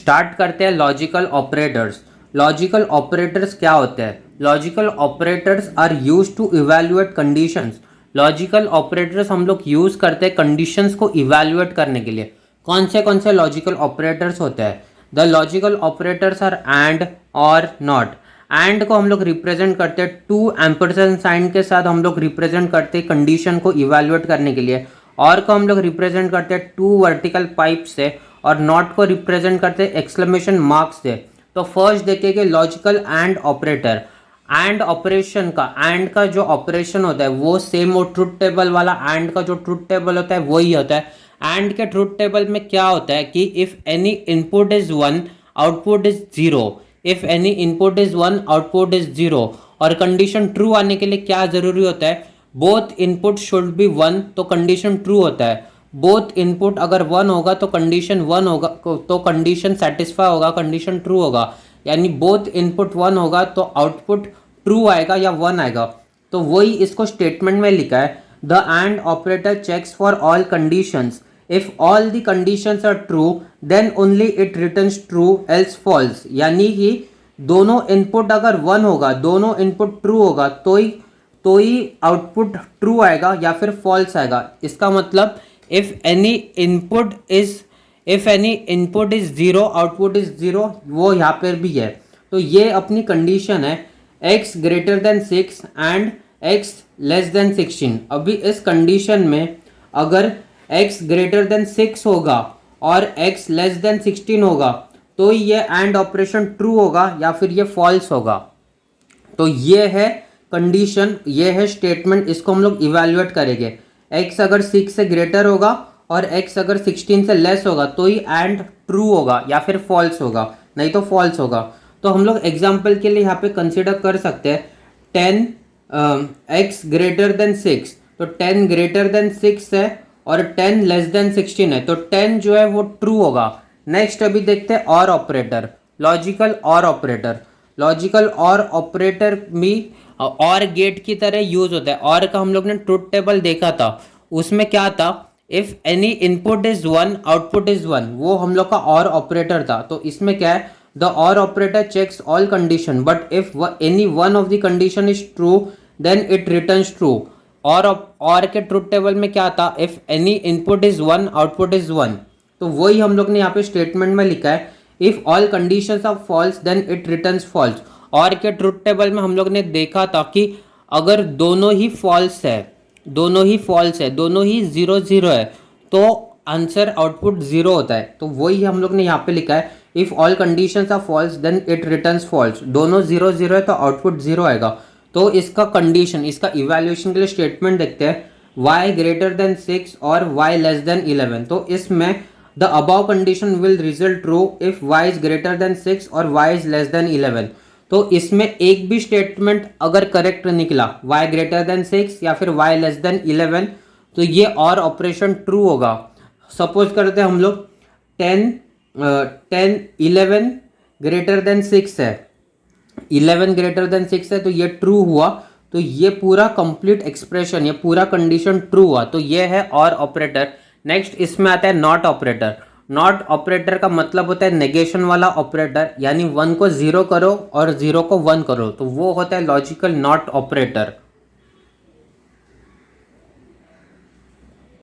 Start करते हैं logical operators. Logical operators क्या होते हैं? Logical operators are use to evaluate conditions. Logical operators हम लोग यूज करते हैं कंडीशंस को इवैल्यूएट करने के लिए। कौन से लॉजिकल ऑपरेटर्स होते हैं? The logical operators are and or not. And को हम लोग रिप्रेजेंट करते हैं टू एम्परसेंड साइन के साथ, हम लोग रिप्रेजेंट करते हैं कंडीशन को इवैल्यूएट करने के लिए। और को हम लोग रिप्रेजेंट करते हैं टू वर्टिकल पाइप से, और नॉट को रिप्रेजेंट करते हैं एक्सक्लेमेशन मार्क्स से। तो फर्स्ट देखेंगे logical and operator. And operation का, एंड का जो ऑपरेशन होता है वो सेम वो ट्रुथ टेबल वाला एंड का जो ट्रुथ टेबल होता है वही होता है। एंड के ट्रुथ टेबल में क्या होता है कि if any input is 1 output is 0। If any input is 1 output is 0। और कंडीशन ट्रू आने के लिए क्या जरूरी होता है? बोथ इनपुट शुड बी 1, तो कंडीशन ट्रू होता है। बोथ इनपुट अगर 1 होगा तो कंडीशन 1 होगा, तो कंडीशन सेटिस्फाई होगा, कंडीशन ट्रू होगा। यानी बोथ इनपुट 1 होगा तो आउटपुट ट्रू आएगा या 1 आएगा। तो वही इसको स्टेटमेंट में लिखा है, the and operator checks for all conditions. If all the conditions are true then only it returns true else false. यानी कि दोनों इनपुट अगर 1 होगा, दोनों इनपुट ट्रू होगा तो ही आउटपुट ट्रू आएगा या फिर फॉल्स आएगा। इसका मतलब if any input is 0 output is 0, वो यहाँ पर भी है। तो ये अपनी कंडीशन है x greater than 6 and x less than 16। अभी इस कंडीशन में अगर x ग्रेटर देन 6 होगा और x लेस देन 16 होगा तो ये एंड ऑपरेशन ट्रू होगा या फिर ये फॉल्स होगा। तो ये है कंडीशन, ये है स्टेटमेंट, इसको हम लोग इवैल्यूएट करेंगे। x अगर 6 से ग्रेटर होगा और x अगर 16 से लेस होगा तो ही एंड ट्रू होगा या फिर फॉल्स होगा, नहीं तो फॉल्स होगा। तो हम लोग एग्जाम्पल के लिए यहाँ पे कंसिडर कर सकते हैं 10 x ग्रेटर देन 6। तो 10 ग्रेटर देन 6 है और 10 लेस देन 16 है, तो 10 जो है वो ट्रू होगा। नेक्स्ट अभी देखते हैं और ऑपरेटर, लॉजिकल और ऑपरेटर। लॉजिकल और ऑपरेटर भी और गेट की तरह यूज होता है। और का हम लोग ने ट्रुथ टेबल देखा था, उसमें क्या था? If any input is 1 output is 1, वो हम लोग का और ऑपरेटर था। तो इसमें क्या है? The or operator checks all condition but if any one of the condition is true then it returns true. Or के ट्रुथ टेबल में क्या था? If any input is 1 output is 1। तो वही हम लोग ने यहाँ पे स्टेटमेंट में लिखा है, if all conditions are false then it returns false. और के ट्रुथ टेबल में हम लोग ने देखा था कि अगर दोनों ही फॉल्स है, दोनों ही 0 है, तो आंसर आउटपुट 0 होता है। तो वही हम लोग ने यहाँ पे लिखा है, if all conditions are false then it returns false. दोनों 0 है तो आउटपुट 0 आएगा। तो इसका कंडीशन, इसका इवैल्यूएशन के लिए स्टेटमेंट देखते हैं, y ग्रेटर देन 6 और y लेस देन 11। तो इसमें the above condition will result true if y is greater than 6 और y इज लेस देन 11। तो इसमें एक भी स्टेटमेंट अगर करेक्ट निकला, y ग्रेटर देन 6 या फिर y लेस देन 11, तो ये और ऑपरेशन ट्रू होगा। सपोज करते हैं हम लोग 10 11 ग्रेटर देन 6 है, 11 ग्रेटर देन 6 है, तो ये ट्रू हुआ। तो ये पूरा कंप्लीट एक्सप्रेशन, ये पूरा कंडीशन ट्रू हुआ। तो ये है और ऑपरेटर। नेक्स्ट इसमें आता है नॉट ऑपरेटर। नॉट ऑपरेटर का मतलब होता है नेगेशन वाला ऑपरेटर, यानी 1 को 0 करो और 0 को 1 करो, तो वो होता है लॉजिकल नॉट ऑपरेटर।